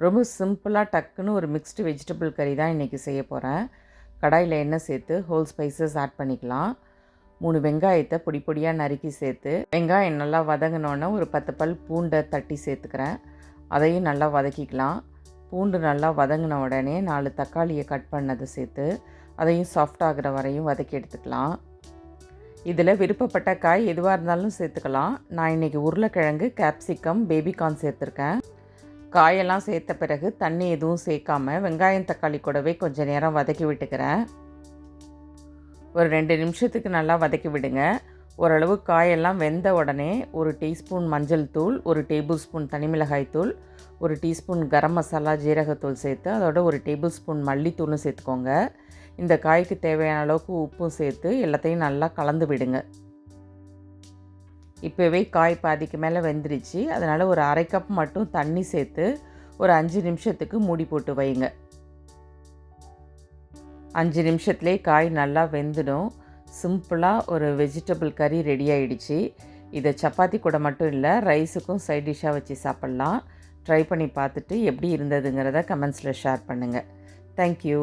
ரொம்ப சிம்பிளாக டக்குன்னு ஒரு மிக்ஸ்டு வெஜிடபிள் கறி தான் இன்றைக்கி செய்ய போகிறேன். கடாயில் எண்ணெய் சேர்த்து ஹோல் ஸ்பைசஸ் ஆட் பண்ணிக்கலாம். 3 வெங்காயத்தை பொடி பொடியாக நறுக்கி சேர்த்து வெங்காயம் நல்லா வதங்கினோன்னே ஒரு 10 பல் பூண்டை தட்டி சேர்த்துக்கிறேன். அதையும் நல்லா வதக்கிக்கலாம். பூண்டு நல்லா வதங்கின உடனே 4 தக்காளியை கட் பண்ணதை சேர்த்து அதையும் சாஃப்ட் ஆகிற வரையும் வதக்கி எடுத்துக்கலாம். இதில் விருப்பப்பட்ட காய் எதுவாக இருந்தாலும் சேர்த்துக்கலாம். நான் இன்றைக்கி உருளைக்கிழங்கு, கேப்சிகம், பேபிகார்ன் சேர்த்துருக்கேன். காயெல்லாம் சேர்த்த பிறகு தண்ணி எதுவும் சேர்க்காமல் வெங்காயம் தக்காளி கூடவே கொஞ்சம் நேரம் வதக்கி விட்டுக்கிறேன். ஒரு 2 நிமிஷத்துக்கு நல்லா வதக்கி விடுங்க. ஓரளவு காயெல்லாம் வெந்த உடனே 1 டீஸ்பூன் மஞ்சள் தூள், 1 டேபிள் ஸ்பூன் தனிமிளகாய் தூள், 1 டீஸ்பூன் கரம் மசாலா ஜீரகத்தூள் சேர்த்து அதோட 1 டேபிள் ஸ்பூன் மல்லித்தூளும் சேர்த்துக்கோங்க. இந்த காய்க்கு தேவையான அளவுக்கு உப்பும் சேர்த்து எல்லாத்தையும் நல்லா கலந்து விடுங்க. இப்போவே காய் பாதிக்கு மேலே வெந்துருச்சு. அதனால் ஒரு 1/2 கப் மட்டும் தண்ணி சேர்த்து ஒரு 5 நிமிஷத்துக்கு மூடி போட்டு வைங்க. 5 நிமிஷத்துலேயே காய் நல்லா வெந்துடும். சிம்பிளாக ஒரு வெஜிடபிள் கறி ரெடி ஆகிடுச்சு. இதை சப்பாத்தி கூட மட்டும் இல்லை, ரைஸுக்கும் சைட் டிஷ்ஷாக வச்சு சாப்பிட்லாம். ட்ரை பண்ணி பார்த்துட்டு எப்படி இருந்ததுங்கிறத கமெண்ட்ஸில் ஷேர் பண்ணுங்கள். தேங்க்யூ.